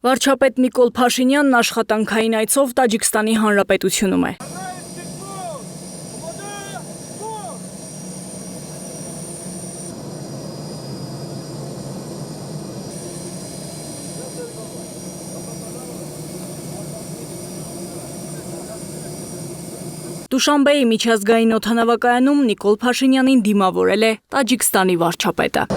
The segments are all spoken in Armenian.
Վարչապետ Նիկոլ Փաշինյանն աշխատանքային այցով Տաջիկստանի Հանրապետությունում է։ Դուշանբեի միջազգային օդանավակայանում Նիկոլ Փաշինյանին դիմավորել է Տաջիկստանի վարչապետը։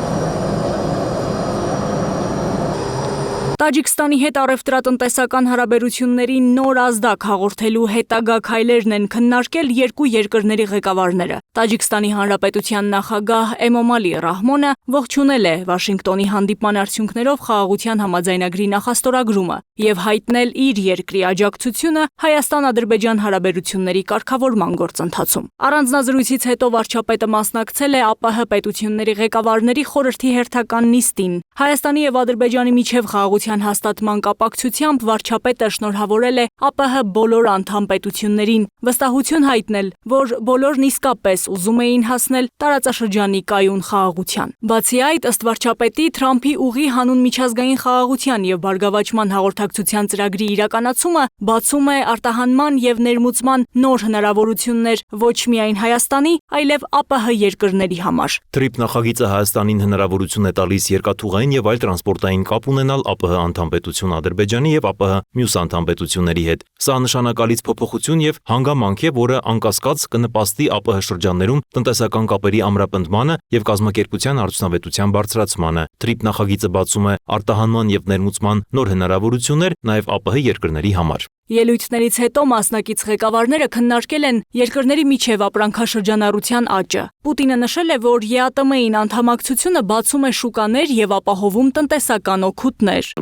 Տաջիկստանի հետ առևտրատնտեսական հարաբերությունների նոր ազդակ հաղորդելու հետագա քայլերն են քննարկել երկու երկրների ղեկավարները։ Տաջիկստանի Հանրապետության նախագահ Էմոմալի Ռահմոնը ողջունել է Վաշինգտոնի հանդիպման արդյունքներով խաղաղության համաձայնագրի նախաստորագրումը եւ հայտնել իր երկրի աջակցությունը Հայաստան-Ադրբեջան հարաբերությունների կարգավորման գործընթացում։ Առանձնազրույցից հետո վարչապետը մասնակցել է ԱՊՀ պետությունների ղեկավարների խորհրդի հերթական նիստին։ Հայաստանի եւ Ադրբեջանի միջև խաղաղության հաստատման կապակցությամբ վարչապետը շնորհավորել է ԱՊՀ բոլոր անդամ պետություններին, վստահություն հայտնել, որ բոլորն իսկապես ուզում էին հասնել տարածաշրջանի կայուն խաղաղության։ Բացի այդ, ըստ վարչապետի, Թրամփի ուղի հանուն միջազգային խաղաղության եւ բարգավաճման հաղորդակցության ծրագրի իրականացումը բացում է արտահանման եւ ներմուծման նոր հնարավորություններ ոչ միայն Հայաստանի, այլև ԱՊՀ երկրների համար։ TRIP նախագիծը Հայաստանին հնարավորություն է տալիս երկաթուղային եւ այլ տրանսպորտային կապ ունենալ ԱՊՀ անդամ պետություն Ադրբեջանի եւ ԱՊՀ մյուս անդամ պետությունների հետ։ Սա նշանակալից փոփոխություն եւ հանգամանք է, որը անկասկած կնպաստի ԱՊՀ շրջաններում տնտեսական կապերի ամրապնդմանը եւ կազմակերպության արդյունավետության բարձրացմանը։ TRIP նախագիծը բացում է արտահանման եւ ներմուծման նոր հնարավորություններ նաեւ ԱՊՀ երկրների համար։ Ելույթներից հետո մասնակից ղեկավարները քննարկել են երկրների միջև ապրանքաշրջանառության աճը։ Պուտինը նշել է, որ ԵԱՏՄ-ին անդամակցությունը բացում է շուկաներ եւ ապահովում տնտեսական օգուտներ։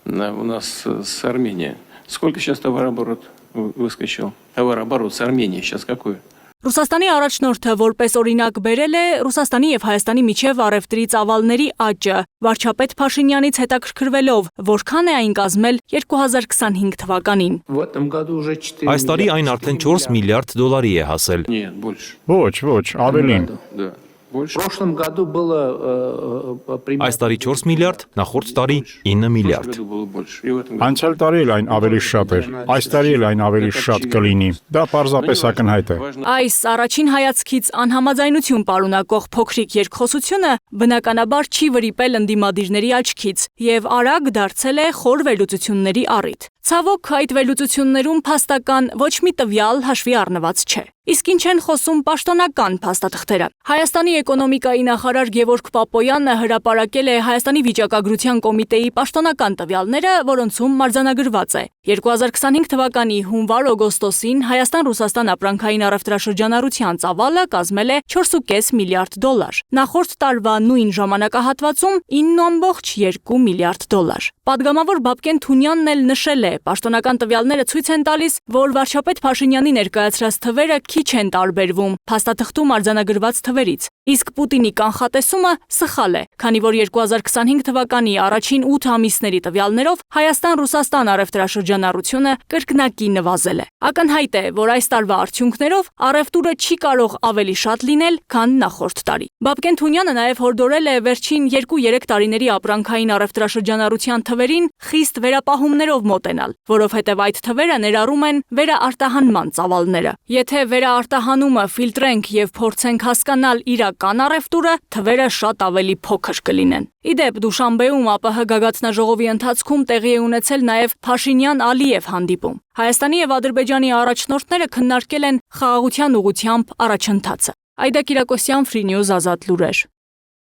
У нас с Арменией. Сколько сейчас товарооборот выскочил? Товарооборот с Арменией сейчас какой? Ռուսաստանի առաջնորդը որպես օրինակ բերել է Ռուսաստանի եւ Հայաստանի միջև առևտրի ծավալների աճը, վարչապետ Փաշինյանից հետաքրքրվելով, որքան է այն կազմել 2025 թվականին։ Այս տարի այն արդեն 4 միլիարդ դոլարի է հասել։ Ոչ, ավելին։ Այս տարի 4 միլիարդ, նախորդ տարի 9 միլիարդ։ Անցյալ տարի էլ այն ավելի շատ էր, այս տարի էլ այն ավելի շատ կլինի։ Դա պարզապես ակնհայտ է։ Այս առաջին հայացքից անհամաձայնություն պարունակող փոքրիկ երկխոսությունը բնականաբար չի վրիպել ընդդիմադիրների աչքից եւ արագ դարձել է խոր վերլուծությունների առիթ։ Ցավոք, այդ վերլուծություններում փաստական ոչ մի տվյալ հաշվի առնված չէ։ Իսկ ինչ են խոսում պաշտոնական փաստաթղթերը։ Հայաստանի էկոնոմիկայի նախարար Գևորգ Պապոյանը հրապարակել է Հայաստանի վիճակագրության կոմիտեի պաշտոնական տվյալները, որոնցում մարձանագրված է 2025 թվականի հունվար-օգոստոսին Հայաստան-Ռուսաստան ապրանքային առևտրաշրջանառության ծավալը կազմել է 4.5 միլիարդ դոլար։ Նախորդ տարվա նույն ժամանակահատվածում 9.2 միլիարդ դոլար։ Պատգամավոր Բաբկեն Թունյանն էլ նշել է, պաշտոնական տվյալները ցույց են տալիս, որ վարչապետ Փաշինյանի ներկայացրած թվերը քիչ են տարբերվում փաստաթղթում արձանագրված թվերից, իսկ Պուտինի կանխատեսումը սխալ է, քանի որ 2025 թվականի առաջին 8 ամիսների տվյալներով Հայաստան-Ռուսաստան առևտրաշրջանառությունը կրկնակի նվազել է։ Ակնհայտ է, որ այս տարվա արդյունքներով առևտուրը չի կարող ավելի շատ լինել, քան նախորդ տարի։ Բաբկեն Թունյանը նաև հորդորել է վերջին 2-3 տարիների ապրանքային առևտրաշրջանառության թվերին խիստ վերապահումներով մոտենալ, որովհետև այդ թվերը ներառում են վերաարտահանման ծավալները։ Եթե վերաարտահանումը ֆիլտրենք եւ փորձենք հասկանալ իրական առևտուրը, թվերը շատ ավելի փոքր կլինեն։ Իդեպ Դուշանբեում ԱՊՀ գագաթնաժողովի ընթացքում տեղի է ունեցել նաև Փաշինյան-Ալիև հանդիպում։ Հայաստանի եւ Ադրբեջանի առաջնորդները քննարկել են խաղաղության ուղղությամբ առաջընթացը։ Այդա Կիրակոսյան, Free News, Ազատ լուրեր։